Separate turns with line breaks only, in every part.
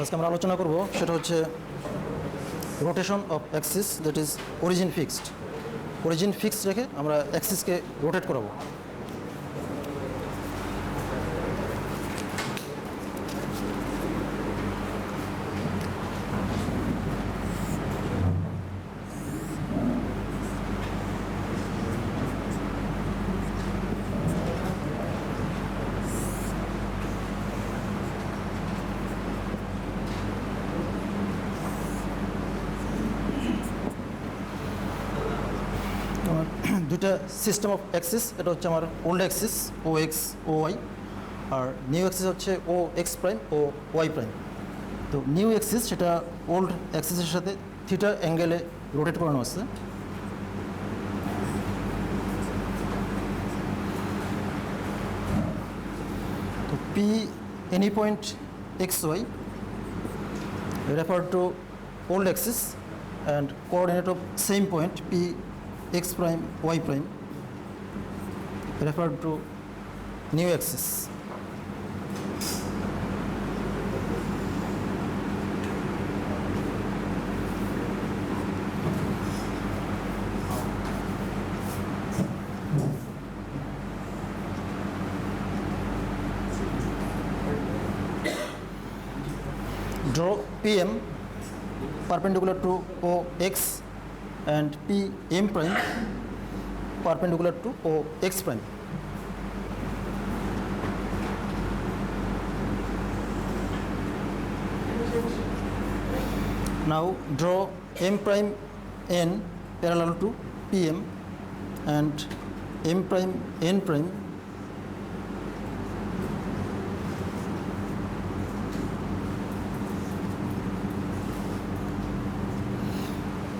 আজকে আমরা আলোচনা করব সেটা হচ্ছে rotation of Axis, that is origin fixed. Origin fixed রেখে আমরা অ্যাক্সিসকে রোটেট করাবো। দুইটা সিস্টেম অফ অ্যাক্সিস, এটা হচ্ছে আমার old axis O x O y, আর নিউ অ্যাক্সিস হচ্ছে O x prime O y prime. তো নিউ অ্যাক্সিস সেটা ওল্ড অ্যাক্সিসের সাথে থিটা অ্যাঙ্গেলে রোটেট করানো আছে। তো P any point x y refer to old axis and coordinate of same point p x prime y prime refer to new axis. Draw PM perpendicular to OX and PM prime perpendicular to OX prime. Now draw M prime N parallel to PM and M prime N prime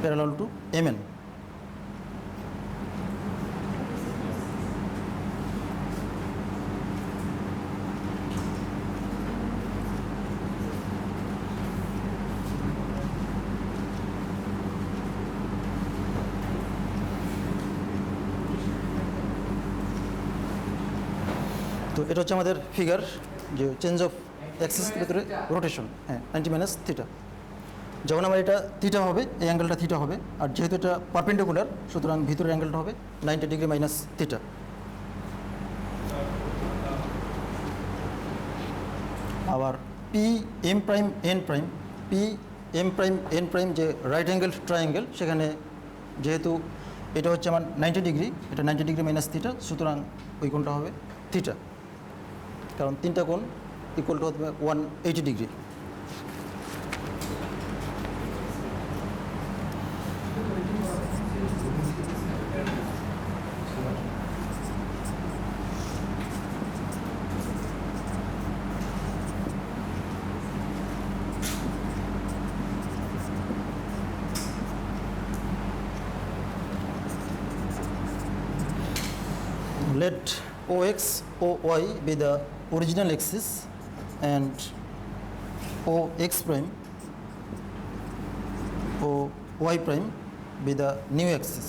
parallel to Mn. তো এটা হচ্ছে আমাদের figure, যে change of অ্যাক্সিসের ভিতরে rotation, হ্যাঁ 90 minus theta. যখন আমার এটা থিটা হবে, এই অ্যাঙ্গেলটা থিটা হবে, আর যেহেতু এটা পারপেন্ডিকুলার সুতরাং ভিতরের অ্যাঙ্গেলটা হবে 90 ডিগ্রি মাইনাস থিটা। আবার P M prime N prime, P M prime N prime যে রাইট অ্যাঙ্গেল ট্রায়াঙ্গেল, সেখানে যেহেতু এটা হচ্ছে আমার 90 ডিগ্রি, এটা 90 ডিগ্রি মাইনাস থিটা, সুতরাং ওই কোণটা হবে থিটা, কারণ তিনটা কোণ ইকুয়াল টু হবে 180 degree. Let OX, OY be the original axis and OX prime, OY prime be the new axis.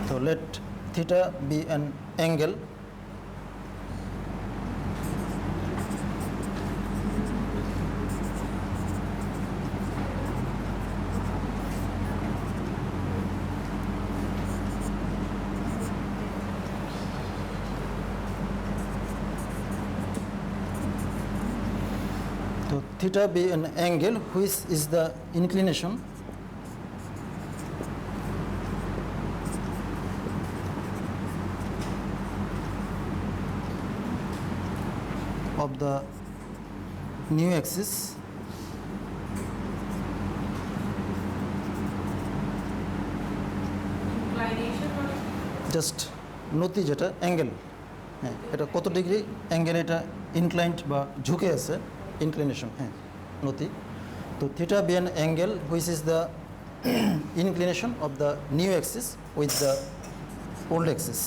So let theta be an angle theta be an angle which is the inclination of the new axis just নতি, যেটা angle, হ্যাঁ এটা কত degree angle, এটা inclined বা ঝুঁকে আছে, inclination, হ্যাঁ নতি। তো theta be an angle which is the inclination of the new axis with the old axis.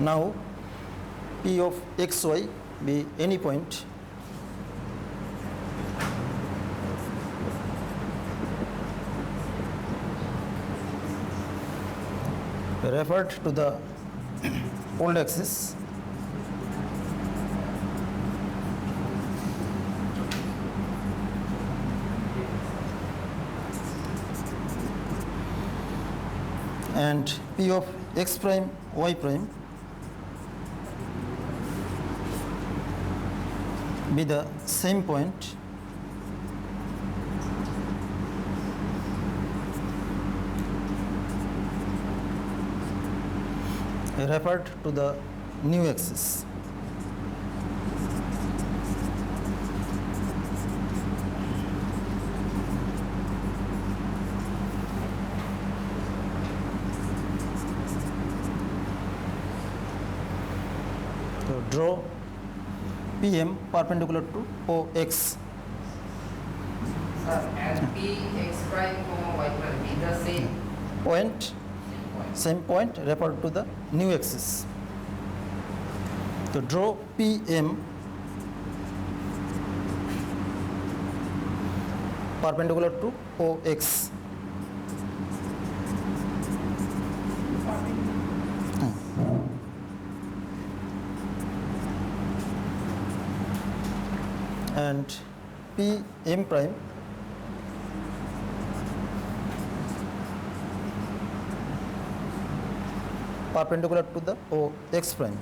Now P of xy be any point referred to the old axis and P of x prime y prime be the same point referred to the new axis. So draw PM perpendicular to OX.
And P x prime comma y prime be the same
Point,
point.
same point referred to the new axis. To draw PM perpendicular to OX. And PM prime perpendicular to the OX prime.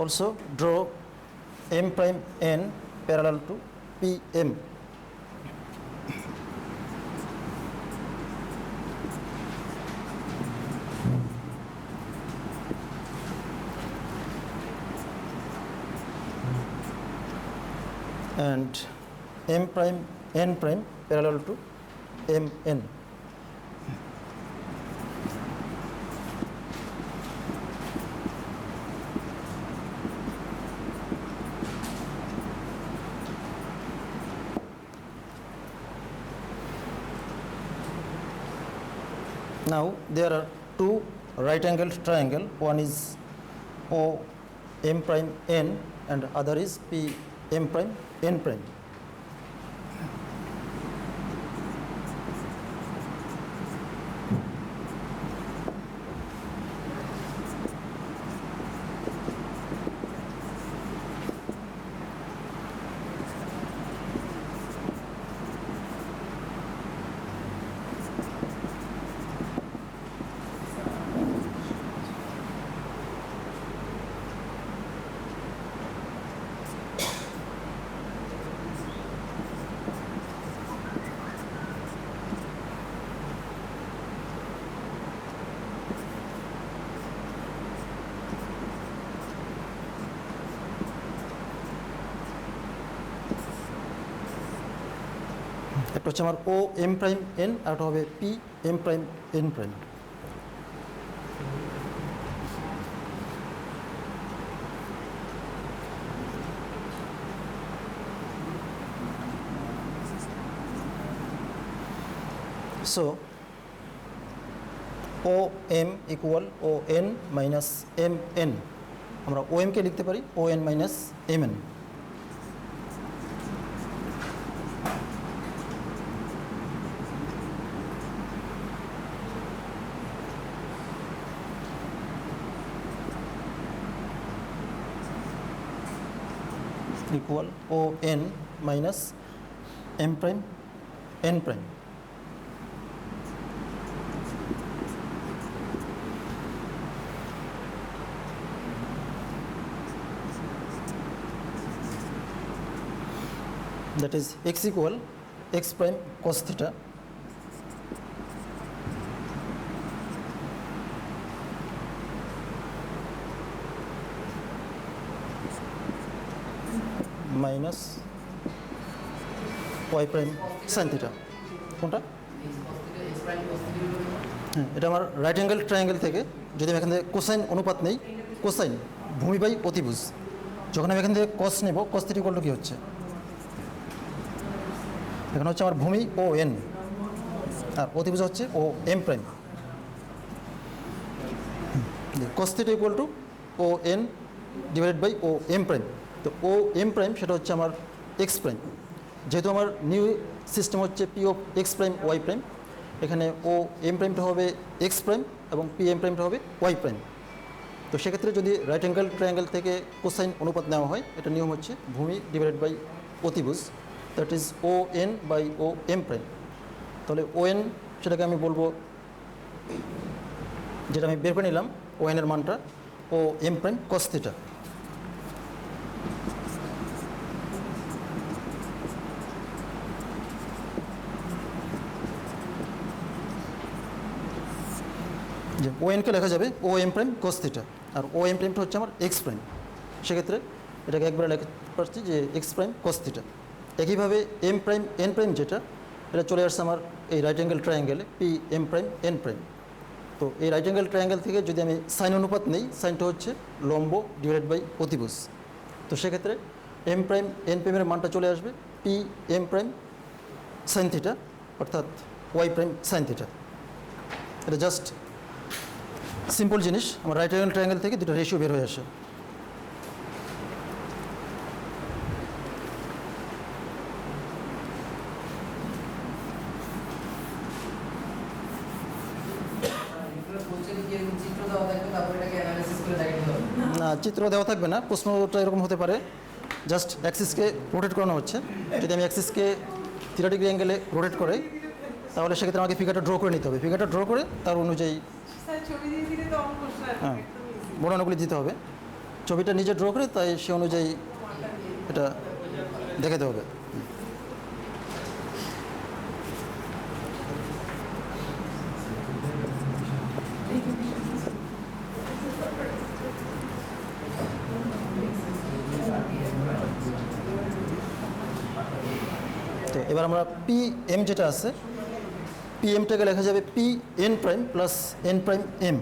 Also draw M prime N parallel to PM. And M prime N prime parallel to MN. Now there are two right angled triangle. One is O M prime N and other is P M prime N prime. একটা হচ্ছে আমার O M prime N আর একটা হবে P M prime N prime. So O M equal O N minus M N, আমরা O এমকে লিখতে পারি O N minus M N. equal O n minus m prime n prime. That is x equal x prime cos theta minus y prime sin theta. কোনটা?
x prime cos theta
হ্যাঁ, এটা আমার right angle triangle থেকে যদি আমি এখান থেকে cosine অনুপাত নেই, কোসাইন ভূমি বাই অতিভুজ, যখন আমি এখান থেকে কস নেব, কস থিটা ইকুয়াল টু কী হচ্ছে, এখানে হচ্ছে আমার ভূমি ও এন আর অতিভুজ হচ্ছে O M prime. Cos theta equal to O N divided by O M prime. তো ও এম প্রাইম সেটা হচ্ছে আমার এক্স প্রাইম, যেহেতু আমার নিউ সিস্টেম হচ্ছে P of x prime Y prime, এখানে ও এম প্রাইমটা হবে এক্স প্রাইম এবং পি এম প্রাইমটা হবে ওয়াই প্রাইম। তো সেক্ষেত্রে যদি রাইট অ্যাঙ্গেল ট্রায়াঙ্গেল থেকে কোসাইন অনুপাত নেওয়া হয়, এটা নিয়ম হচ্ছে ভূমি ডিভাইডেড বাই অতিভুজ, that is O N by O M prime. তাহলে ও এন সেটাকে আমি বলবো, যেটা আমি বের করে নিলাম ও এনের মানটা, ও এম প্রাইম কস থিটা। যে ও এনকে লেখা যাবে ও এম প্রাইম কস থিটা, আর ও এম প্রাইমটা হচ্ছে আমার এক্স প্রাইম, সেক্ষেত্রে এটাকে একবারে লেখা পারছি যে এক্স প্রাইম কস থিটা। একইভাবে এম প্রাইম এন প্রাইম যেটা, এটা চলে আসছে আমার এই রাইট অ্যাঙ্গেল ট্রায়াঙ্গেলে P M prime N prime. তো এই রাইট অ্যাঙ্গেল ট্রায়াঙ্গেল থেকে যদি আমি সাইন অনুপাত নেই, সাইনটা হচ্ছে লম্ব ডিভাইডেড বাই অতিভুজ। তো সেক্ষেত্রে এম প্রাইম এন প্রাইমের মানটা চলে আসবে P M prime sine theta, অর্থাৎ ওয়াই প্রাইম সাইন থিটা। এটা জাস্ট সিম্পল জিনিস, আমার রাইট অ্যাঙ্গেল ট্রায়াঙ্গেল থেকে দুটো রেশিও বের হয়ে আসে। না, চিত্র দেওয়া থাকবে না, প্রশ্নটা এরকম হতে পারে, জাস্ট অ্যাক্সিসকে রোটেট করানো হচ্ছে। যদি আমি অ্যাক্সিসকে 30 ডিগ্রি অ্যাঙ্গেলে রোটেট করে, তাহলে সেক্ষেত্রে আমাকে ফিগারটা ড্র করে নিতে হবে। ফিগারটা ড্র করে তার অনুযায়ী হ্যাঁ বর্ণনাগুলি দিতে হবে। ছবিটা নিজে ড্র করে তাই সে অনুযায়ী এটা দেখাতে হবে। তো এবার আমরা পি এম যেটা আছে, পি এমটাকে লেখা যাবে P N prime plus N prime M.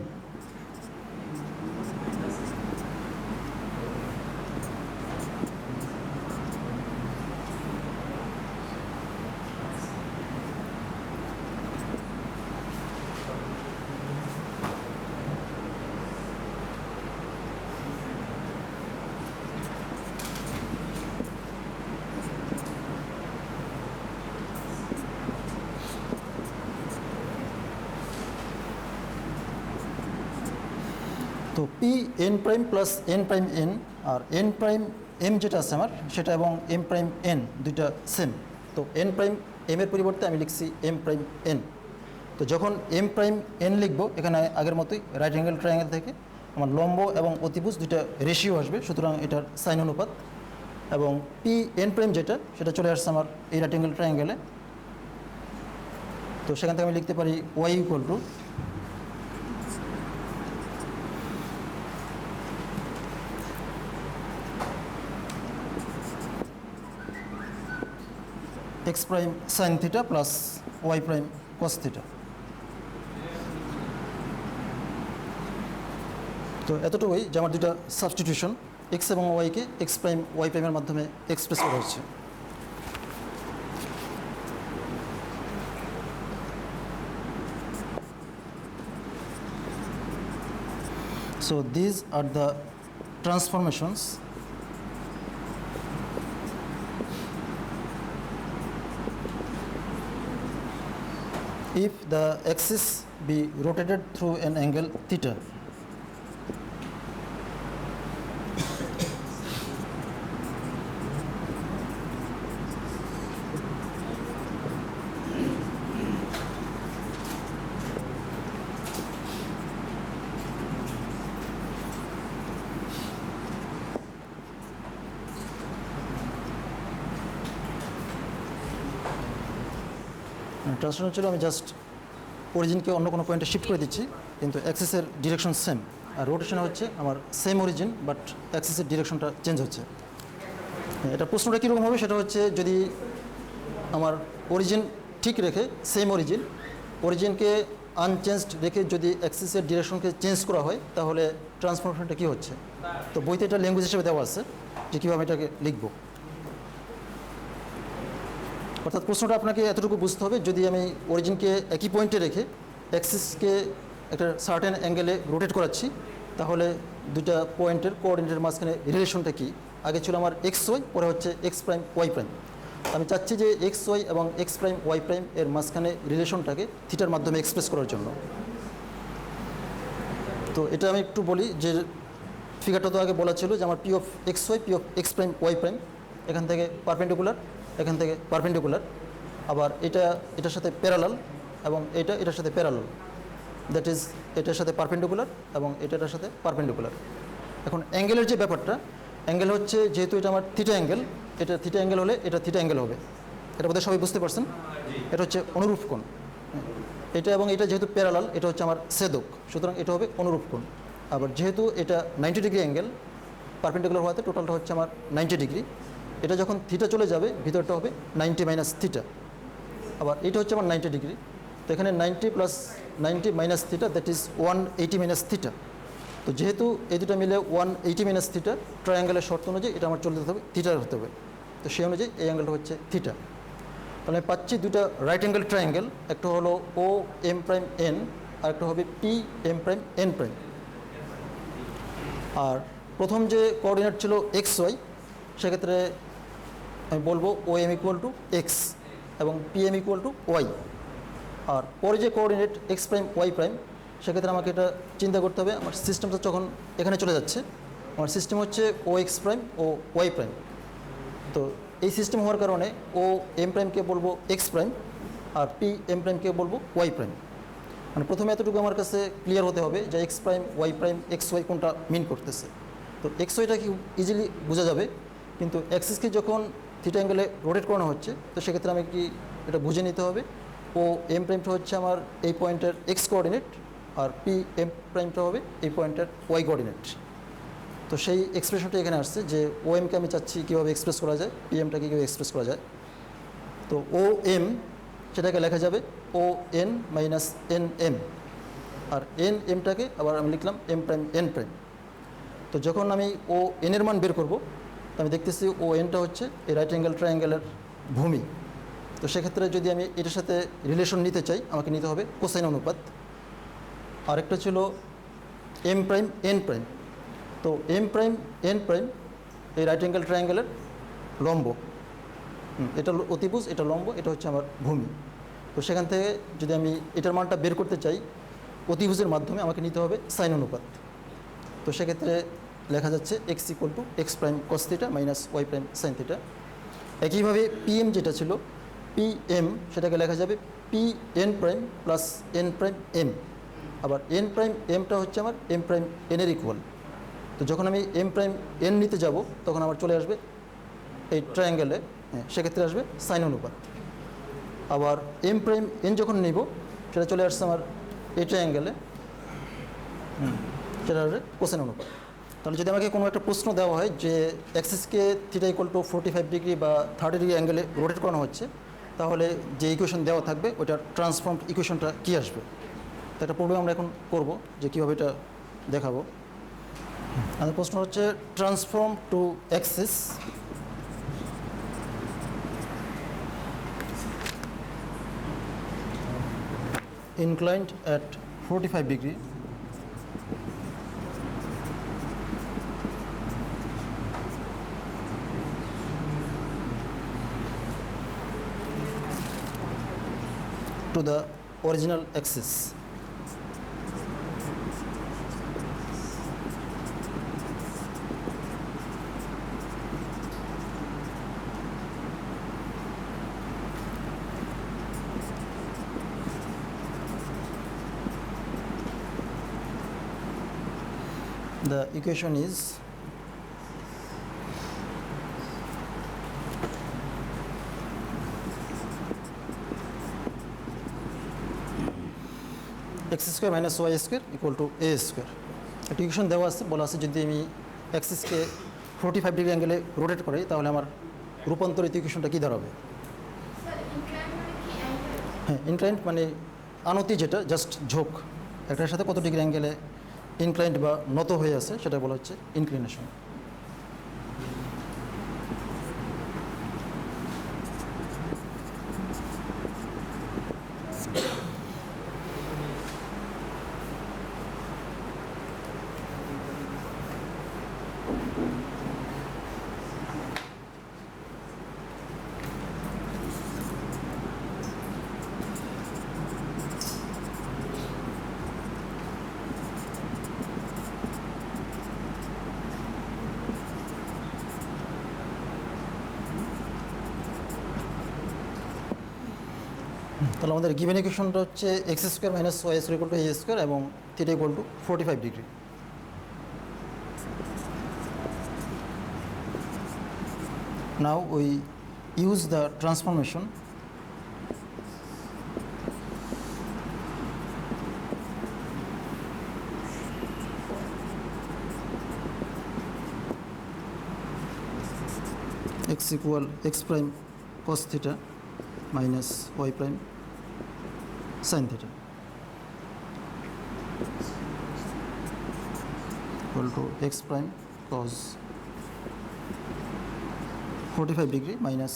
তো P N prime plus N prime N আর এন প্রাইম এম যেটা আছে আমার, সেটা এবং এম প্রাইম এন দুইটা সেম। তো এন প্রাইম এম এর পরিবর্তে আমি লিখছি এম প্রাইম এন। তো যখন এম প্রাইম এন লিখবো, এখানে আগের মতোই রাইট অ্যাঙ্গেল ট্রায়াঙ্গেল থেকে আমার লম্ব এবং অতিভুজ দুইটা রেশিও আসবে, সুতরাং এটার সাইন অনুপাত। এবং পি এন প্রাইম যেটা, সেটা চলে আসছে আমার এই রাইট অ্যাঙ্গেল ট্রায়াঙ্গেলে। তো সেখান থেকে আমি লিখতে পারি y equal to x prime sine theta plus Y prime cos theta. তো এতটুকুই যে আমার দুটা সাবস্টিটিউশন, এক্স এবং ওয়াইকে এক্স প্রাইম ওয়াই প্রাইমের মাধ্যমে এক্সপ্রেস করা হচ্ছে। So these are the transformations if the axis be rotated through an angle theta. Translation ছিল আমি জাস্ট অরিজিনকে অন্য কোনো পয়েন্টে শিফট করে দিচ্ছি, কিন্তু অ্যাক্সিসের ডিরেকশন সেম। আর রোটেশন হচ্ছে আমার সেম অরিজিন বাট অ্যাক্সিসের ডিরেকশনটা চেঞ্জ হচ্ছে। এটা প্রশ্নটা কীরকম হবে সেটা হচ্ছে, যদি আমার অরিজিন ঠিক রেখে সেম অরিজিনকে আনচেঞ্জড রেখে যদি অ্যাক্সিসের ডিরেকশনকে চেঞ্জ করা হয় তাহলে ট্রান্সফরমেশনটা কী হচ্ছে। তো বইতে এটা ল্যাঙ্গুয়েজ হিসেবে দেওয়া আছে যে কীভাবে এটাকে লিখব। অর্থাৎ প্রশ্নটা আপনাকে এতটুকু বুঝতে হবে, যদি আমি অরিজিনকে একই পয়েন্টে রেখে অ্যাক্সিসকে একটা সার্টেন অ্যাঙ্গেলে রোটেট করাচ্ছি, তাহলে দুইটা পয়েন্টের কোঅর্ডিনেটের মাঝখানে রিলেশনটা কী। আগে ছিল আমার এক্স ওয়াই, পরে হচ্ছে এক্স প্রাইম ওয়াই প্রাইম। আমি চাচ্ছি যে এক্স ওয়াই এবং এক্স প্রাইম ওয়াই প্রাইম এর মাঝখানে রিলেশনটাকে থিটার মাধ্যমে এক্সপ্রেস করার জন্য। তো এটা আমি একটু বলি যে ফিগারটা তো আগে বলা ছিল যে আমার P of x y, P of x prime Y prime, এখান থেকে পারপেন্ডিকুলার, এখান থেকে পারপেন্ডিকুলার, আবার এটার সাথে প্যারালাল এবং এটার সাথে প্যারালাল, দ্যাট ইজ এটার সাথে পারপেন্ডিকুলার এবং এটার সাথে পারপেন্ডিকুলার। এখন অ্যাঙ্গেলের যে ব্যাপারটা, অ্যাঙ্গেল হচ্ছে যেহেতু এটা আমার থিটা অ্যাঙ্গেল, এটা থিটা অ্যাঙ্গেল হলে এটা থিটা অ্যাঙ্গেল হবে। এটা বোধহয় সবাই বুঝতে পারছেন। এটা হচ্ছে অনুরূপ কোণ। এটা এবং এটা যেহেতু প্যারালাল, এটা হচ্ছে আমার ছেদক, সুতরাং এটা হবে অনুরূপ কোণ। আবার যেহেতু এটা 90 ডিগ্রি অ্যাঙ্গেল, পারপেন্ডিকুলার হওয়াতে টোটালটা হচ্ছে আমার 90 ডিগ্রি। এটা যখন থিটা চলে যাবে ভিতরটা হবে 90 মাইনাস থিটা। আবার এটা হচ্ছে আমার 90 ডিগ্রি, তো এখানে 90 plus 90 minus theta, that is 180 minus theta. তো যেহেতু এই দুটো মিলে 180 মাইনাস থিটা, ট্রায়াঙ্গেলের শর্ত অনুযায়ী এটা আমার চলে যেতে হবে থিটার হতে হবে। তো সেই অনুযায়ী এই অ্যাঙ্গেলটা হচ্ছে থিটা। তাহলে আমি পাচ্ছি দুটা রাইট অ্যাঙ্গেল ট্রায়াঙ্গেল, একটা হলো ও এম প্রাইম এন, আর একটা হবে P M prime N prime. আর প্রথম যে কোঅর্ডিনেট ছিল এক্স ওয়াই, সেক্ষেত্রে আমি বলবো O M equal to X এবং P M equal to Y. আর পরে যে coordinate X prime Y prime, সেক্ষেত্রে আমাকে এটা চিন্তা করতে হবে আমার সিস্টেমটা যখন এখানে চলে যাচ্ছে, আমার সিস্টেম হচ্ছে O x prime O y prime. তো এই সিস্টেম হওয়ার কারণে ও এম প্রাইমকে বলবো এক্স প্রাইম আর পি এম প্রাইমকে বলবো ওয়াই প্রাইম। মানে প্রথমে এতটুকু আমার কাছে ক্লিয়ার হতে হবে যে x prime Y prime x y কোনটা মিন করতেছে। তো এক্স ওয়াইটা কি ইজিলি বোঝা যাবে, কিন্তু অ্যাক্সিসকে যখন থিটা অ্যাঙ্গেলে রোটেট করানো হচ্ছে, তো সেক্ষেত্রে আমি কি এটা বুঝে নিতে হবে ও এম প্রাইমটা হচ্ছে আমার এই পয়েন্টের এক্স কোঅর্ডিনেট আর পি এম প্রাইমটা হবে এই পয়েন্টের ওয়াই কোঅর্ডিনেট। তো সেই এক্সপ্রেশনটা এখানে আসছে যে ও এমকে আমি চাচ্ছি কীভাবে এক্সপ্রেস করা যায়, পি এমটাকে কীভাবে এক্সপ্রেস করা যায়। তো ও এম সেটাকে লেখা যাবে O N minus N M, আর এন এমটাকে আবার আমি লিখলাম এম প্রাইম এন প্রাইম। তো যখন আমি ও এনের মান বের করব, আমি দেখতেছি ও এনটা হচ্ছে এই রাইট অ্যাঙ্গেল ট্রায়াঙ্গেলের ভূমি। তো সেক্ষেত্রে যদি আমি এটার সাথে রিলেশন নিতে চাই, আমাকে নিতে হবে কোসাইন অনুপাত। আরেকটা ছিল এম প্রাইম এন প্রাইম। তো এম প্রাইম এন প্রাইম এই রাইট অ্যাঙ্গেল ট্রায়াঙ্গেলের লম্ব, এটা অতিভুজ, এটা লম্ব, এটা হচ্ছে আমার ভূমি। তো সেখান থেকে যদি আমি এটার মানটা বের করতে চাই অতিভুজের মাধ্যমে, আমাকে নিতে হবে সাইন অনুপাত। তো সেক্ষেত্রে লেখা যাচ্ছে x equal to x prime cos theta minus Y prime sine theta. একইভাবে পি এম যেটা ছিল পি এম, সেটাকে লেখা যাবে P N prime plus N prime M. আবার এন প্রাইম এমটা হচ্ছে আমার এম প্রাইম এনের ইকুয়াল। তো যখন আমি এম প্রাইম এন নিতে যাব, তখন আমার চলে আসবে এই ট্রায়াঙ্গেলে, সেক্ষেত্রে আসবে সাইন অনুপাত। আবার এম প্রাইম এন যখন নিব, সেটা চলে আসছে আমার এই ট্রায়াঙ্গেলে, সেটা আসবে কোসাইন অনুপাত। তাহলে যদি আমাকে কোনো একটা প্রশ্ন দেওয়া হয় যে অ্যাক্সিসকে থিটা ইকুয়াল টু 45 ডিগ্রি বা 30 ডিগ্রি অ্যাঙ্গেলে রোটেট করানো হচ্ছে, তাহলে যে ইকুয়েশন দেওয়া থাকবে ওইটার ট্রান্সফর্মড ইকুয়েশনটা কী আসবে। তো একটা প্রবলেম আমরা এখন করব যে কীভাবে এটা দেখাবো। আমাদের প্রশ্ন হচ্ছে transform to axis inclined at 45 degree to the original axis. The equation is x square minus Y square equal to A square. একটা ইকুয়েশন দেওয়া আছে, বলা আছে যদি আমি অ্যাক্সিসকে 45 ডিগ্রি অ্যাঙ্গেলে রোটেট করি তাহলে আমার রূপান্তরিত ইকুয়েশনটা কী দাঁড়াবে? হ্যাঁ, ইনক্লাইন্ড মানে আনতি, যেটা জাস্ট ঝোঁক, একটার সাথে কত ডিগ্রি অ্যাঙ্গেলে ইনক্লাইন্ড বা নত হয়ে আছে সেটা বলা হচ্ছে ইনক্লিনেশন। তাহলে আমাদের গিভেন ইকুয়েশনটা হচ্ছে X square minus Y square equal to A square এবং theta equal to 45 degree. Now we use the transformation x equal x prime cos theta minus y prime sin theta equal to x prime cos 45 degree minus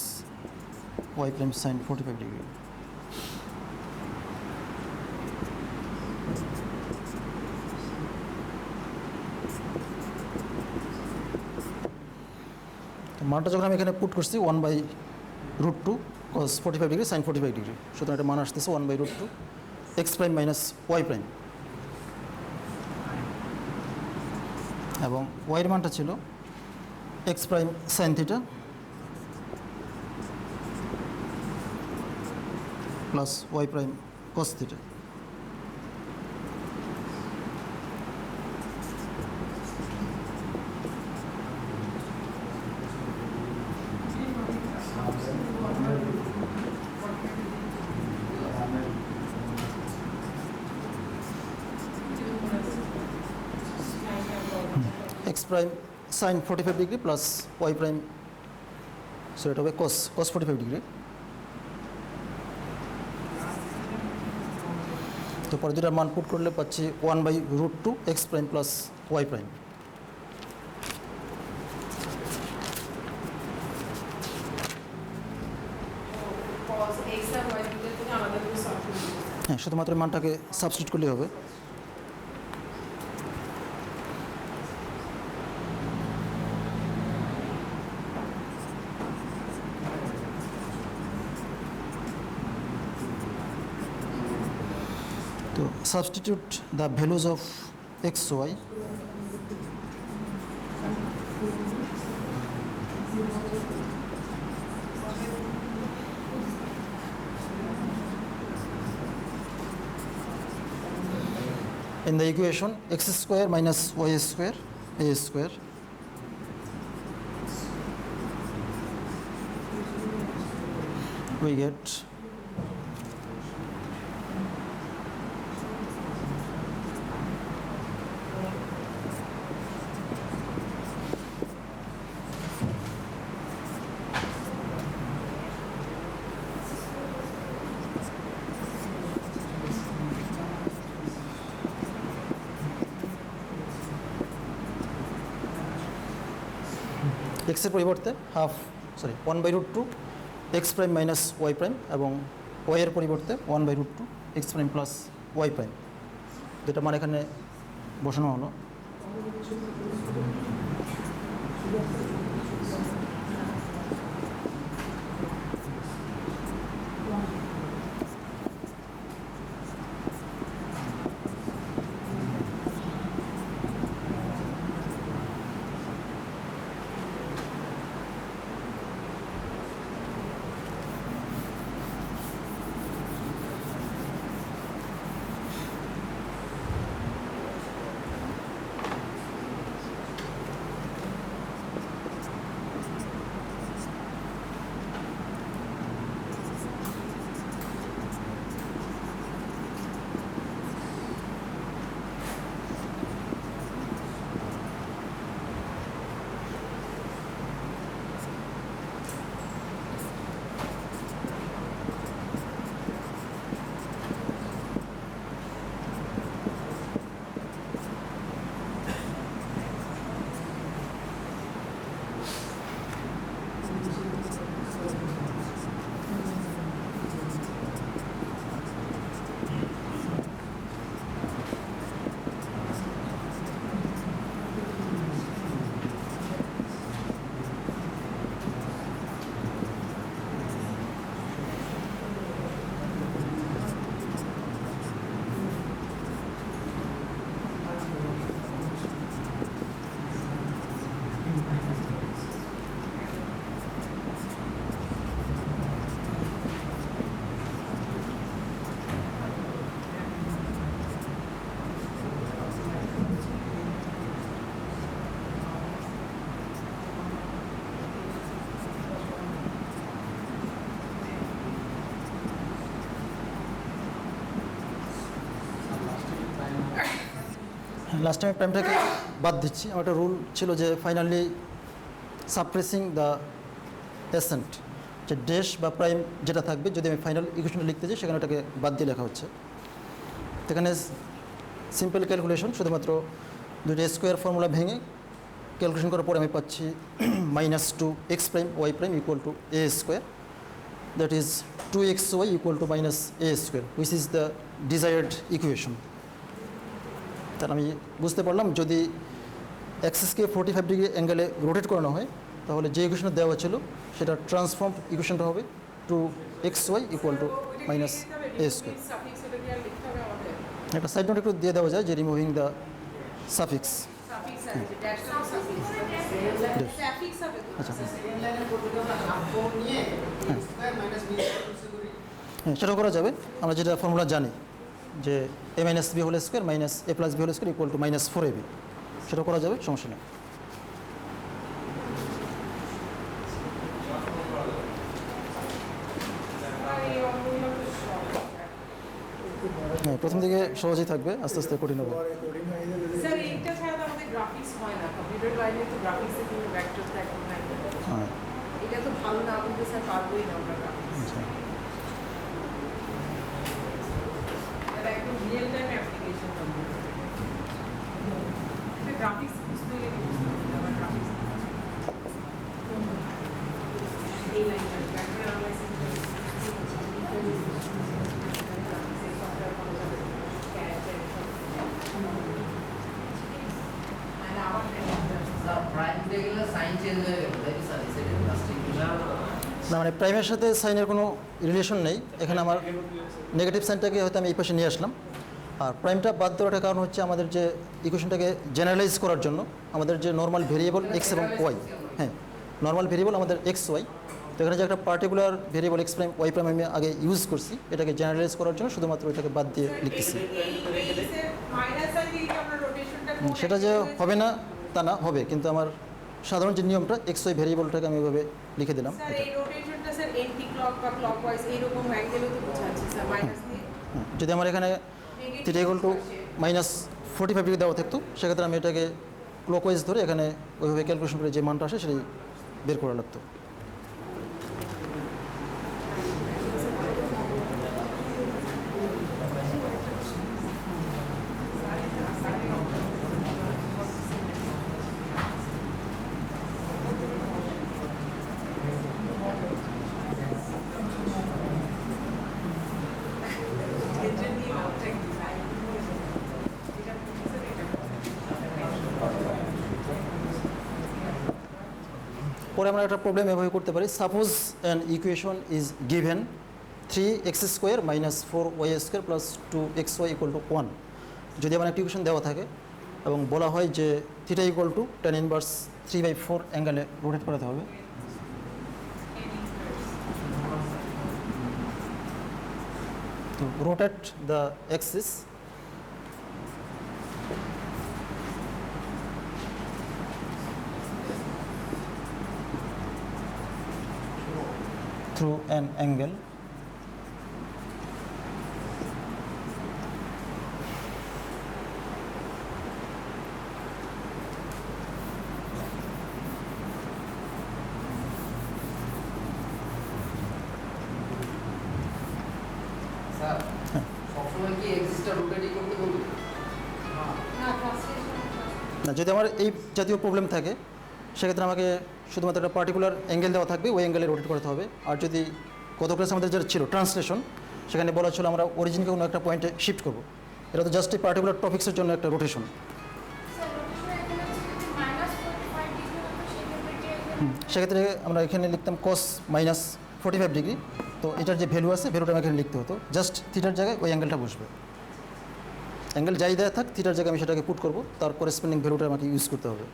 y prime sin 45 degree. তো মানটা যখন আমি এখানে put করছি 1/√2 cos 45 degree sin 45 degree, সুতরাং এটা মান আসতেছে 1/√2 x prime minus y prime, এবং y এর মানটা ছিল x prime sin theta plus y prime cos theta. x prime sin 45 degree plus y prime, so এটা হবে cos 45 ডিগ্রি। তো পরে দুটার মান পুট করলে পাচ্ছি 1/√2 x prime plus y prime. হ্যাঁ, শুধুমাত্র মানটাকে সাবস্টিটিউট করলেই হবে। তো substitute the values of x, y. In the equation x square minus y square a square we get x এর পরিবর্তে one by root two x prime minus Y prime এবং y এর পরিবর্তে 1/√2 x prime plus Y prime, যেটা মানে এখানে বসানো হলো। লাস্ট টাইম প্রাইমটাকে বাদ দিচ্ছি। আমার একটা রুল ছিল যে ফাইনালি সাপ্রেসিং দ্য অ্যাসেন্ট, যে ড্যাশ বা প্রাইম যেটা থাকবে যদি আমি ফাইনাল ইকুয়েশনটা লিখতে চাই সেখানে ওটাকে বাদ দিয়ে লেখা হচ্ছে। এখানে সিম্পল ক্যালকুলেশন, শুধুমাত্র দুটো স্কোয়ার ফর্মুলা ভেঙে ক্যালকুলেশন করার পরে আমি পাচ্ছি -2x prime Y prime equal to A square, that is 2xy equal to -a square, which is the desired equation. তার আমি বুঝতে পারলাম যদি অ্যাক্সিসকে 45 ডিগ্রি অ্যাঙ্গেলে রোটেট করানো হয় তাহলে যে ইকুয়েশনটা দেওয়া ছিল সেটা ট্রান্সফর্ম ইকুয়েশনটা হবে 2xy equal to -a square. একটা সাইড নোট একটু দিয়ে দেওয়া যায় যে রিমুভিং দ্য সাফিক্স। আচ্ছা, হ্যাঁ সেটাও করা যাবে। আমরা যেটা ফর্মুলা জানি যে a minus b whole square minus a plus b whole square equal to -4ab, সেটাও করা যাবে, সমস্যা নেই। হ্যাঁ, প্রথম দিকে সহজেই থাকবে, আস্তে আস্তে কঠিন হবে।
স্যার এইটা ছাড়া তো আমাদের গ্রাফিক্স হয় না, কম্পিউটার লাইনে তো গ্রাফিক্স এর কোনো ভেক্টর থাকে না।
হ্যাঁ,
এটা তো ভালো না বলতে স্যার পারবোই না আমরা গ্রাফিক্স।
আচ্ছা।
এটা একদম রিয়েল টাইম অ্যাপ্লিকেশন হবে। এটা গ্রাফিক্স বুঝতে গেলে আমার গ্রাফিক্স এই লাইনটা ভেক্টর অ্যানালাইসিস
না মানে প্রাইমের সাথে সাইনের কোনো রিলেশন নেই এখানে। আমার নেগেটিভ সাইনটাকে হয়তো আমি এই পাশে নিয়ে আসলাম, আর প্রাইমটা বাদ দেওয়াটার কারণ হচ্ছে আমাদের যে ইকুয়েশনটাকে জেনারেলাইজ করার জন্য আমাদের যে নর্মাল ভেরিয়েবল এক্স এবং ওয়াই, হ্যাঁ নর্মাল ভেরিয়েবল আমাদের এক্স ওয়াই, তো এখানে যে একটা particular variable x prime Y prime আমি আগে ইউজ করছি, এটাকে জেনারেলাইজ করার জন্য শুধুমাত্র এটাকে বাদ দিয়ে লিখতেছি। সেটা যে হবে না তা না, হবে, কিন্তু আমার সাধারণ যে নিয়মটা এক্স ওয়াই ভেরিয়েবলটাকে আমি ওইভাবে লিখে দিলাম।
স্যার এই রোটেশনটা স্যার এন্টি ক্লক বা ক্লকওয়াইজ এইরকম অ্যাঙ্গেলও তো বোঝাচ্ছে স্যার মাইনাস দিয়ে।
যদি আমার এখানে থিটা ইকুয়াল টু -45 ডিগ্রি দেওয়া থাকতো সেক্ষেত্রে আমি এটাকে ক্লকওয়াইজ ধরে এখানে ওইভাবে ক্যালকুলেশন করে যে মানটা আসে সেটাই বের করা লাগতো। পরে আমরা একটা প্রবলেম এভাবে করতে পারি। Suppose an equation is given 3x square minus 4y square plus 2xy equal two 1। যদি আমার একটা ইকুয়েশন দেওয়া থাকে এবং বলা হয় যে theta equal two tan inverse 3/4 অ্যাঙ্গেলে রোটেট করাতে হবে, তো rotate the Axis through an angle
sir সবসময় কি এক্সিস্টটা রোটেটই করতে বলবো? না
না, যদি আমার এই জাতীয় প্রবলেম থাকে সেক্ষেত্রে আমাকে শুধুমাত্র একটা পার্টিকুলার অ্যাঙ্গেল দেওয়া থাকবে, ওই অ্যাঙ্গেলে রোটেট করতে হবে। আর যদি গত ক্লাসে আমাদের যেটা ছিল ট্রান্সলেশন, সেখানে বলা ছিল আমরা অরিজিনকে কোনো একটা পয়েন্টে শিফট করবো, এটা তো জাস্ট এই পার্টিকুলার টপিক্সের জন্য একটা রোটেশন। সেক্ষেত্রে আমরা এখানে লিখতাম cos -45 ডিগ্রি, তো এটার যে ভ্যালু আছে ভ্যালুটা আমাকে এখানে লিখতে হতো, জাস্ট থিটার জায়গায় ওই অ্যাঙ্গেলটা বসবে। অ্যাঙ্গেল যাই দেওয়া থাক থিটার জায়গায় আমি সেটাকে পুট করবো, তার করেসপন্ডিং ভ্যালুটা আমাকে ইউজ করতে হবে।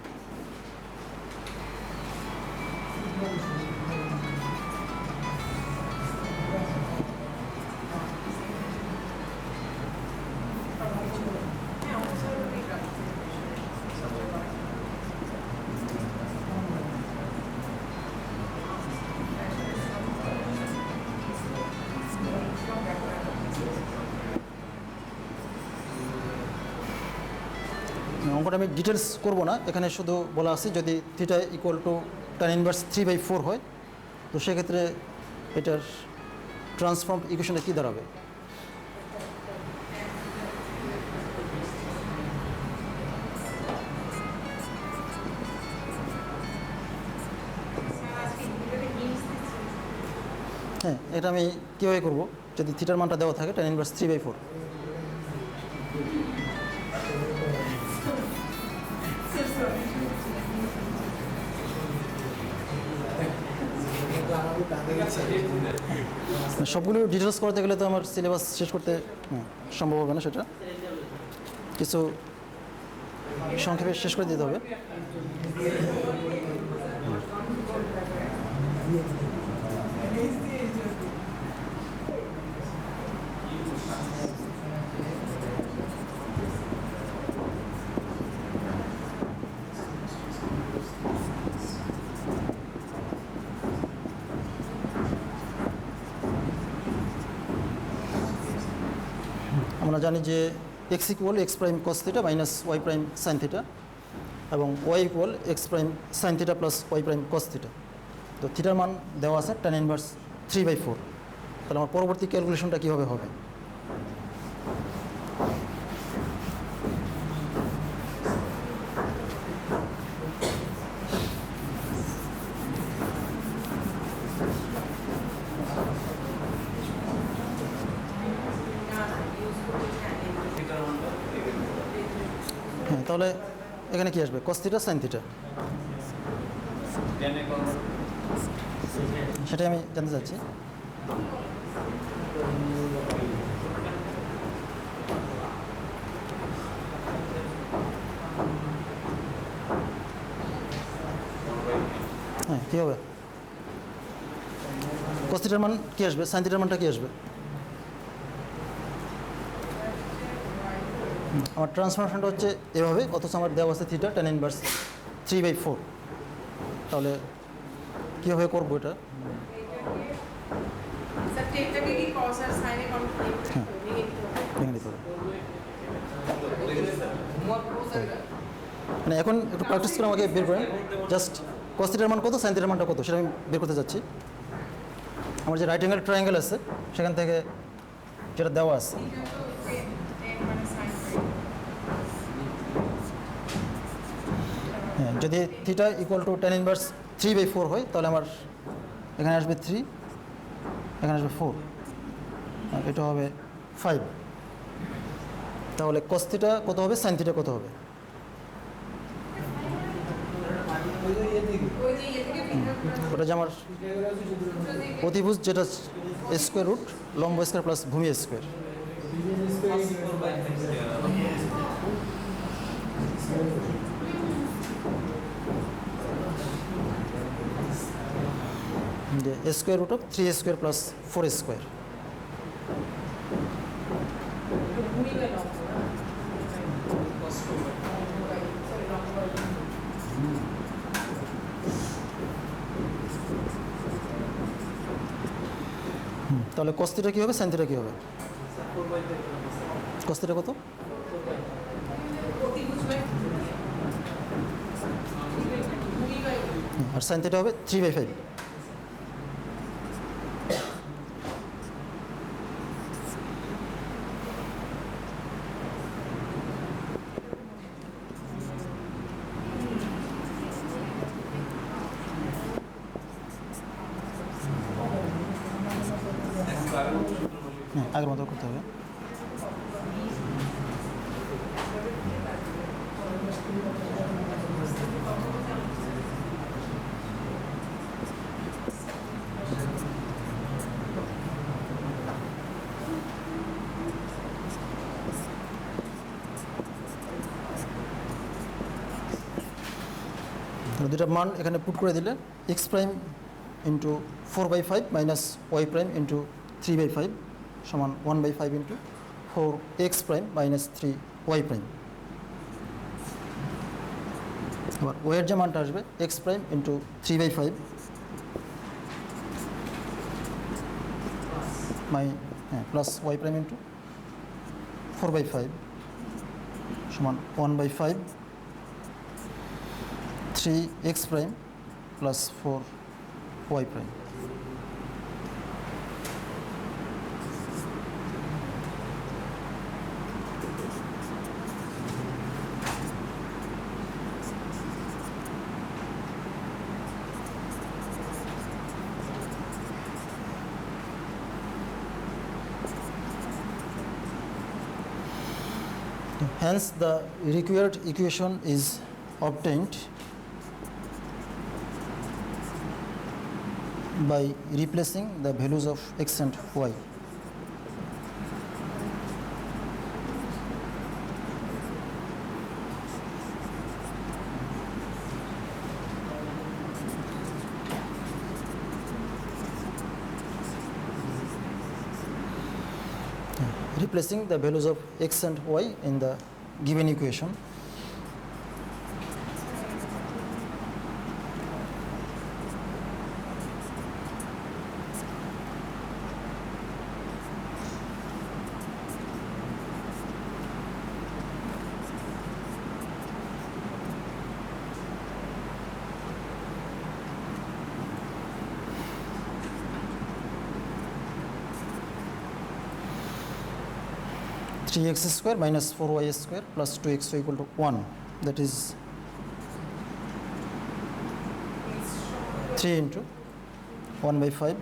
অঙ্কটা আমি ডিটেলস করবো না, এখানে শুধু বলা আছে যদি theta equal two tan inverse 3/4 হয় তো সেক্ষেত্রে এটার ট্রান্সফর্ম ইকুয়েশনে কী দাঁড়াবে। হ্যাঁ, এটা আমি কীভাবে করবো যদি থিটার মানটা দেওয়া থাকে tan ইনভার্স 3/4। সবগুলো ডিটেলস করতে গেলে তো আমার সিলেবাস শেষ করতে সম্ভব হবে না, সেটা কিছু সংক্ষেপে শেষ করে দিতে হবে। আমরা জানি যে X equal X prime cos theta minus Y prime sine theta এবং Y equal X prime sine theta plus Y prime cos theta. তো থিটার মান দেওয়া আছে tan ইনভার্স 3/4। তাহলে আমার পরবর্তী ক্যালকুলেশনটা কীভাবে হবে। হ্যাঁ, তাহলে এখানে কি আসবে, কস থিটা সাইন থিটা, সেটাই আমি জানতে চাচ্ছি। হ্যাঁ, কী হবে, কস থিটার মান কী আসবে, সাইন থিটার মানটা কী আসবে। আমার ট্রান্সফরমেশনটা হচ্ছে এভাবে, অথচ আমার দেওয়া আছে থিটা tan ইনভার্স 3/4। তাহলে কীভাবে করবো এটা। ভেঙে দিতে হবে। মানে এখন একটু প্র্যাকটিস করে আমাকে বের করেন, জাস্ট কস থিটার মান কত, সাইন থিটার মানটা কত সেটা আমি বের করতে চাচ্ছি। আমার যে রাইট অ্যাঙ্গেল ট্রায়াঙ্গেল আছে সেখান থেকে যেটা দেওয়া আছে, হ্যাঁ, যদি theta equal two tan inverse 3/4 হয় তাহলে আমার এখানে আসবে 3, এখানে আসবে 4, আর এটা হবে 5। তাহলে cos থিটা কত হবে, সাইন থিটা কত হবে। ওটা যে আমার অতিভুজ যেটা স্কোয়ার রুট লম্ব স্কোয়ার প্লাস ভূমি স্কোয়ার। যে square root of 3 square plus 4 square. তাহলে cos থিটা কী হবে, সাইন থিটা কী হবে। cos থিটা কত, আর সাইন থিটা হবে 3/5। হ্যাঁ, আগের মতো করতে হবে। দুটা মান এখানে পুট করে দিলে x prime into 4/5 minus Y prime into 3/5 সমান 1/5 into 4x prime minus 3y prime. এবার ওয়ের যে মানটা আসবে x prime into 3/5 plus Y prime into 4/5 সমান 1/5 3x prime plus 4y prime. Hence, the required equation is obtained by replacing the values of x and y. Replacing the values of x and y in the given equation. Three x square minus 4y square plus 2x equal to 1. That is 3 into 1 by 5.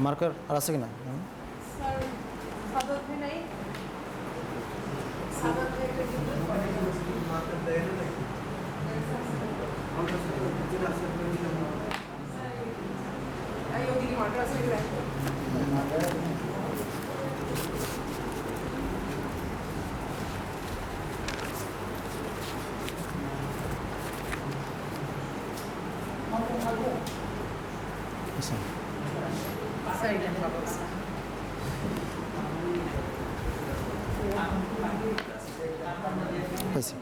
Marker আর আছে কিনা?
Sir Sadat V নাই Sadat V একটা marker দেয় না এই ওদিকে marker আছে কি রাখো Sorry, then bubbles.
পাইছি।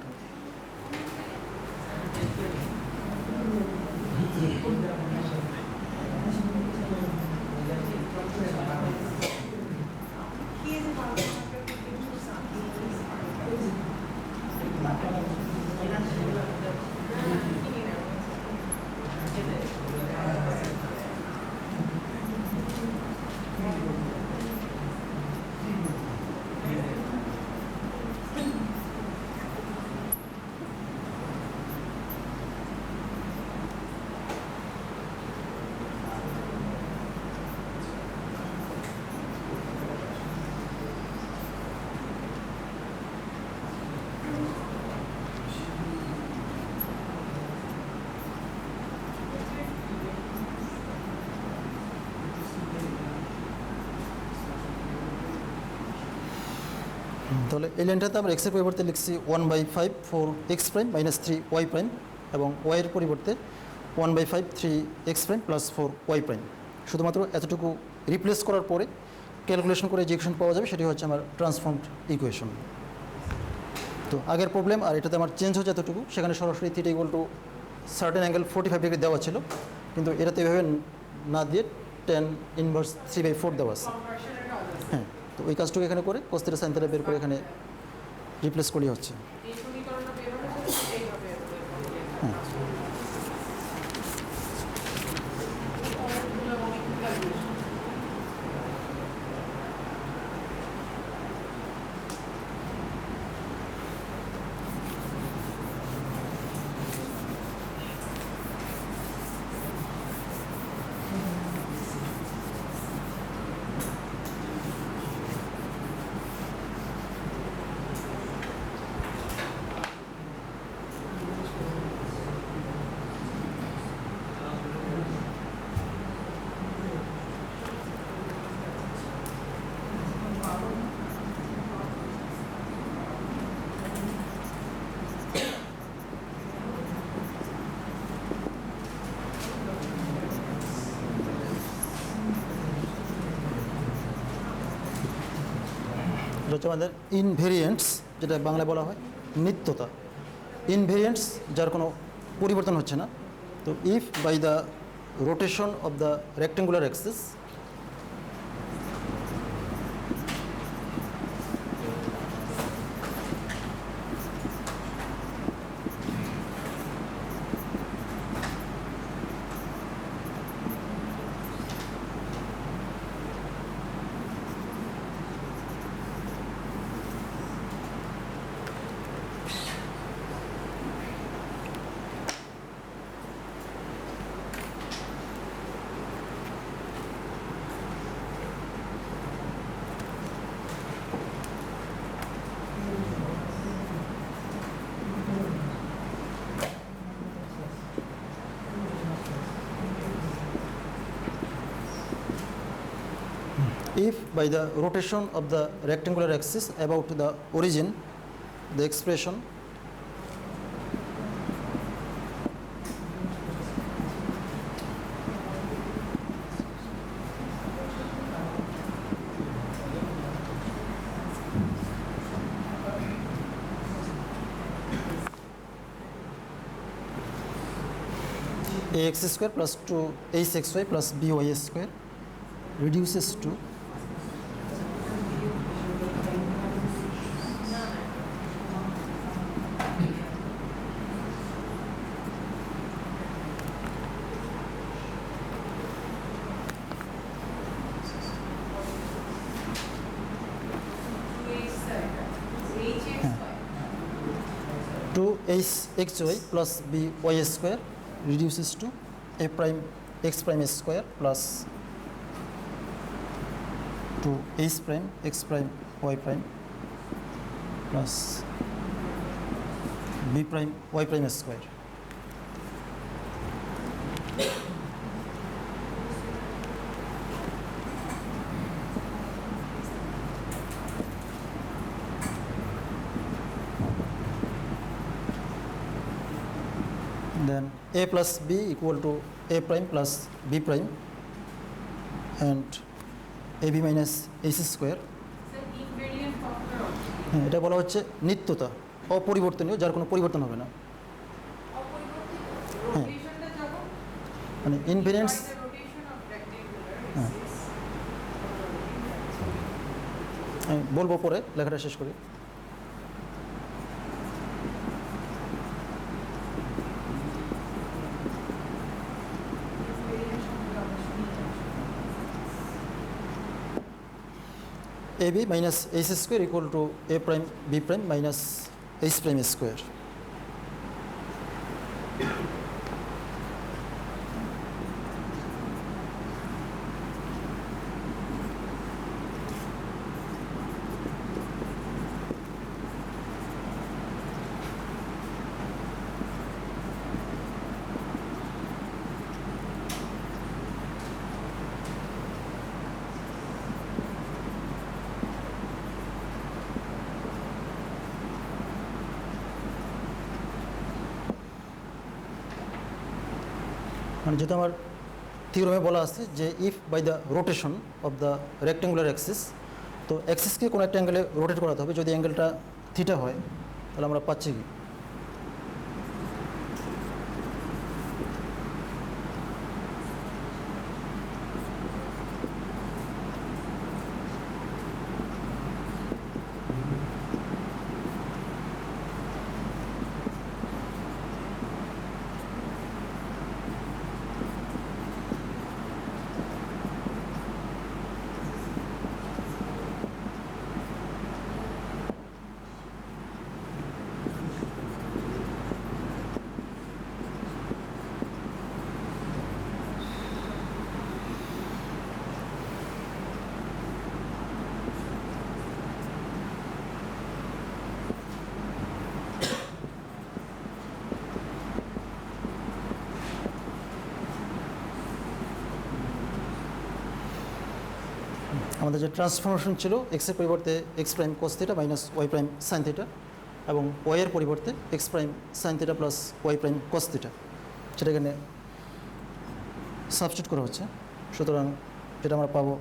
তাহলে এই লাইনটাতে আমরা এক্সের পরিবর্তে লিখছি 1/5 4x prime minus 3y prime এবং y এর পরিবর্তে 1/5 3x prime plus 4y prime. শুধুমাত্র এতটুকু রিপ্লেস করার পরে ক্যালকুলেশন করে যে ইকুয়েশন পাওয়া যাবে সেটি হচ্ছে আমার ট্রান্সফর্মড ইকুয়েশন। তো আগের প্রবলেম আর এটাতে আমার চেঞ্জ হচ্ছে এতটুকু, সেখানে সরাসরি theta equal to certain angle 45 degree দেওয়া ছিল, কিন্তু এটাতে এভাবে না দিয়ে tan ইনভার্স 3/4 দেওয়া আছে। হ্যাঁ, তো ওই কাজটুকু এখানে করে cos θ sin θ বের করে এখানে রিপ্লেস করলেই হচ্ছে।
এই সমীকরণটা বের হলে এইভাবে
হ্যাঁ, এটা হচ্ছে আমাদের ইনভেরিয়েন্টস, যেটা বাংলায় বলা হয় নিত্যতা। ইনভেরিয়েন্টস যার কোনো পরিবর্তন হচ্ছে না। তো if by the rotation of the rectangular axis if by the rotation of the rectangular axis about the origin, the expression ax square plus 2hxy plus by square reduces to hxy plus by square reduces to a prime x prime square plus 2h prime x prime y prime plus b prime y prime square. Then a plus b equal to a prime plus b prime and ab minus ac square.
Sir invariant ফর্মুলার অর্থ
হ্যাঁ, এটা বলা হচ্ছে নিত্যতা, অপরিবর্তনীয়, যার কোনো পরিবর্তন হবে না।
অপরিবর্তিত
হ্যাঁ।
রোটেশনটা যখন
মানে ইনভেরিয়েন্স,
by the rotation of rectangular
হ্যাঁ।
axis
আমি বলবো পরে, লেখাটা শেষ করি।
Invariant formula
ab minus ac square equal to a prime b prime minus h prime square. মানে যেটা আমার থিওরামে বলা আছে যে if by the rotation of the rectangular axis, তো অ্যাক্সিসকে কোনো একটা অ্যাঙ্গেলে রোটেট করাতে হবে। যদি অ্যাঙ্গেলটা থিটা হয় তাহলে আমরা পাচ্ছি কি, আমাদের যে ট্রান্সফরমেশন ছিল এক্সের পরিবর্তে x prime cos theta minus Y prime sine theta এবং ওয়াইয়ের পরিবর্তে x prime sine theta plus Y prime cos theta, সেটা এখানে সাবস্টিটিউট করা হচ্ছে। সুতরাং এটা আমরা পাবো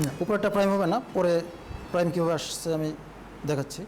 না, উপরেরটা প্রাইম হবে না, পরে প্রাইম কীভাবে আসছে আমি দেখাচ্ছি।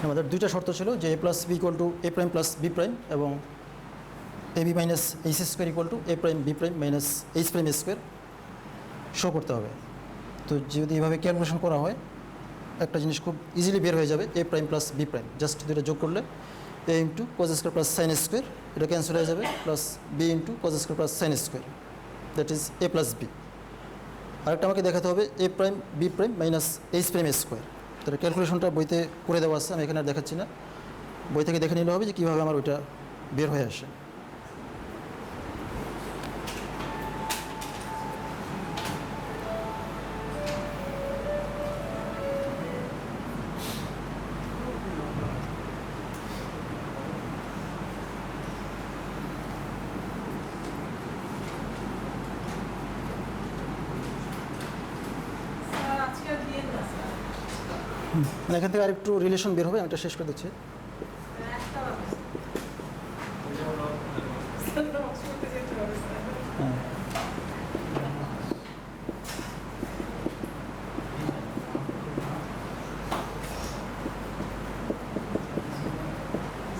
আমাদের দুইটা শর্ত ছিল যে a plus B equal to A prime plus B prime এবং A B minus H square equal to A prime B prime minus H prime square show করতে হবে। তো যদি এইভাবে ক্যালকুলেশন করা হয় একটা জিনিস খুব ইজিলি বের হয়ে যাবে, A prime plus B prime just দুটো যোগ করলে A into cos square plus sine square, এটা ক্যান্সেল হয়ে যাবে, plus B into cos square plus sine square, that is A plus B. আরেকটা আমাকে দেখাতে হবে এ prime B prime minus H prime square. তাহলে ক্যালকুলেশনটা বইতে করে দেওয়া আছে, আমি এখানে আর দেখাচ্ছি না, বই থেকে দেখে নিলে হবে যে কীভাবে আমার ওইটা বের হয়ে আসে।
স্যার আজকে আর দিয়েন না স্যার,
মানে এখান থেকে আরেকটু রিলেশন বের হবে, আমি এটা শেষ করে দিচ্ছি।
একটা স্যার নোটস করতে যেতে হবে স্যার।
হ্যাঁ,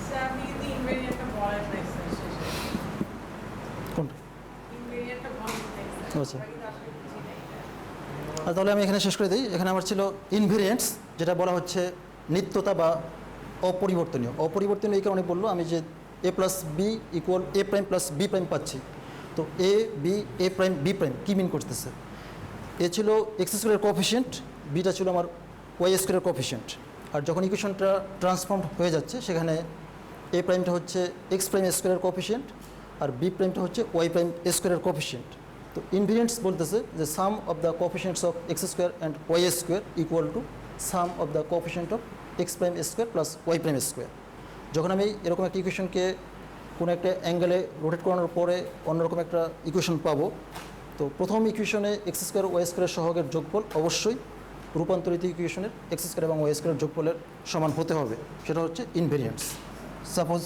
স্যার আপনি কিন্তু ইনভেরিয়েন্টটা বলেন নাই স্যার শেষে,
কোনটা?
ইনভেরিয়েন্টটা বলেন নাই স্যার,
আচ্ছা।
আমরা কিন্তু আসলে বুঝি নাই এটা।
আর তাহলে আমি এখানে শেষ করে দিই। এখানে আমার ছিল ইনভেরিয়েন্টস, যেটা বলা হচ্ছে নিত্যতা বা অপরিবর্তনীয়। অপরিবর্তনীয় এই কারণে বললো আমি যে এ প্লাস বি ইকুয়াল এ প্রাইম প্লাস বি প্রাইম পাচ্ছি। তো A B A prime B prime কী মিন করতেছে? এ ছিল এক্স স্কোয়ারের কোএফিসিয়েন্ট, বিটা ছিল আমার ওয়াই স্কোয়ারের কোএফিসিয়েন্ট। আর যখন ইকুয়েশনটা ট্রান্সফর্ম হয়ে যাচ্ছে সেখানে এ প্রাইমটা হচ্ছে এক্স প্রাইম স্কোয়ারের কোএফিসিয়েন্ট আর বি প্রাইমটা হচ্ছে ওয়াই প্রাইম স্কোয়ারের কোএফিসিয়েন্ট। তো ইনভেরিয়েন্টস বলতেছে যে sum of the coefficients of X square and Y square equal to sum of the coefficient of x prime square plus Y prime square. যখন আমি এরকম একটা ইকুয়েশনকে কোনো একটা অ্যাঙ্গেলে রোটেট করানোর পরে অন্যরকম একটা ইকুয়েশন পাবো, তো প্রথম ইকুয়েশনে এক্স স্কোয়ার ওয়াই স্কোয়ারের সহগের যোগফল অবশ্যই রূপান্তরিত ইকুয়েশনের এক্স স্কোয়ার এবং ওয়াই স্কোয়ারের যোগফলের সমান হতে হবে, সেটা হচ্ছে ইনভেরিয়েন্টস। সাপোজ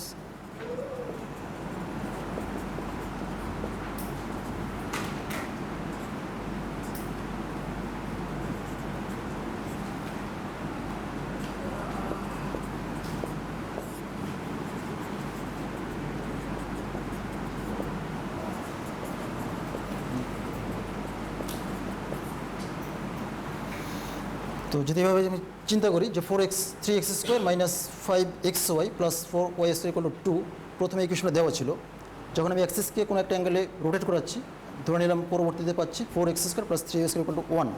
তো যদি এভাবে আমি চিন্তা করি যে 4x 3x square minus 5xy plus 4y square equal two 2, প্রথমে ইকুয়েশনে দেওয়া ছিল। যখন আমি অ্যাক্সিসকে কোনো একটা অ্যাঙ্গেলে রোটেট করাচ্ছি, ধরে নিলাম পরবর্তীতে পাচ্ছি 4x square plus 3x square equal two 1।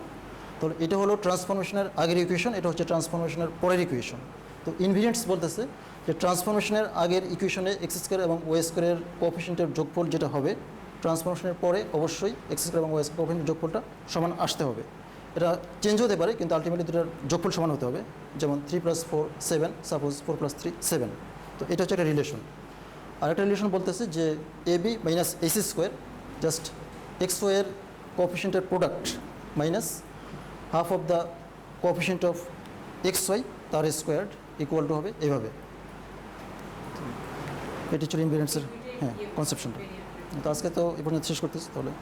তো এটা হলো ট্রান্সফরমেশনের আগের ইকুয়েশন, এটা হচ্ছে ট্রান্সফরমেশনের পরের ইকুয়েশন। তো ইনভেরিয়েন্টস বলতেছে যে ট্রান্সফরমেশনের আগের ইকুয়েশনে এক্স স্কোয়ার এবং ওয়াই স্কোয়ারের কোএফিসিয়েন্টের যোগফল যেটা হবে, ট্রান্সফরমেশনের পরে অবশ্যই এক্স স্কোয়ার এবং ওয়াই স্কোয়ার কোএফিসিয়েন্টের যোগফলটা সমান আসতে হবে। এটা চেঞ্জ হতে পারে কিন্তু আলটিমেটলি দুটার যোগফল সমান হতে হবে। যেমন 3 + 4 7, সাপোজ 4 + 3 7। তো এটা হচ্ছে একটা রিলেশন। আরেকটা রিলেশন বলতেছে যে A B minus H square just X ওয়াইয়ের কোএফিসিয়েন্টের product minus half of the coefficient of x Y তার স্কোয়ার ইকুয়াল টু হবে এইভাবে। এটি ছিল ইনভেরিয়েন্টসের হ্যাঁ কনসেপশনটা। তো আজকে তো এ পর্যন্ত শেষ করতেছি তাহলে।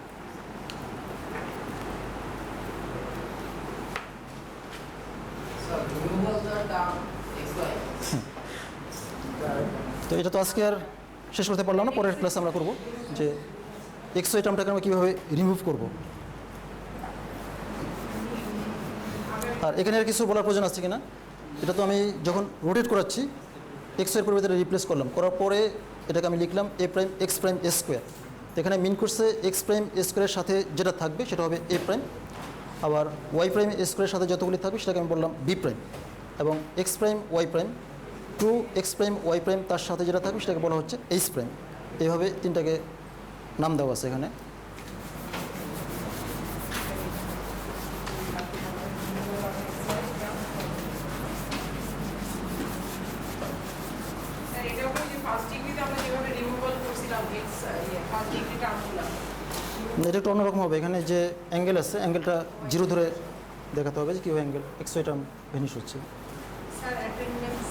তো এটা তো আজকে আর শেষ করতে পারলাম না, পরের ক্লাসে আমরা করব যে এক্স ওয়াই টার্মটাকে আমরা কীভাবে রিমুভ করব। আর এখানে আর কিছু বলার প্রয়োজন আছে কিনা, এটা তো আমি যখন রোটেট করাচ্ছি এক্স ওয়াইয়ের পরিবর্তে রিপ্লেস করলাম, করার পরে এটাকে আমি লিখলাম এ প্রাইম এক্স প্রাইম এ স্কোয়ার। এখানে মিন করছে এক্স প্রাইম এ স্কোয়ারের সাথে যেটা থাকবে সেটা হবে এ প্রাইম, আবার ওয়াই প্রাইম এ স্কোয়ারের সাথে যতগুলি থাকবে সেটাকে আমি বললাম বি প্রাইম, এবং x prime Y prime two x prime Y prime তার সাথে যেটা থাকবে সেটাকে বলা হচ্ছে এইচ প্রাইম। এইভাবে তিনটাকে নাম দেওয়া আছে এখানে।
স্যার এটা হলো যে ফার্স্ট ডিগ্রিতে আমরা যেভাবে রিমুভাল করছিলাম এক্স ফার্স্ট ডিগ্রি টার্মগুলো,
এটা একটু অন্যরকম হবে। এখানে যে অ্যাঙ্গেল আছে অ্যাঙ্গেলটা জিরো ধরে দেখাতে হবে যে কীভাবে angle X Y term vanish হচ্ছে।
Sir attendance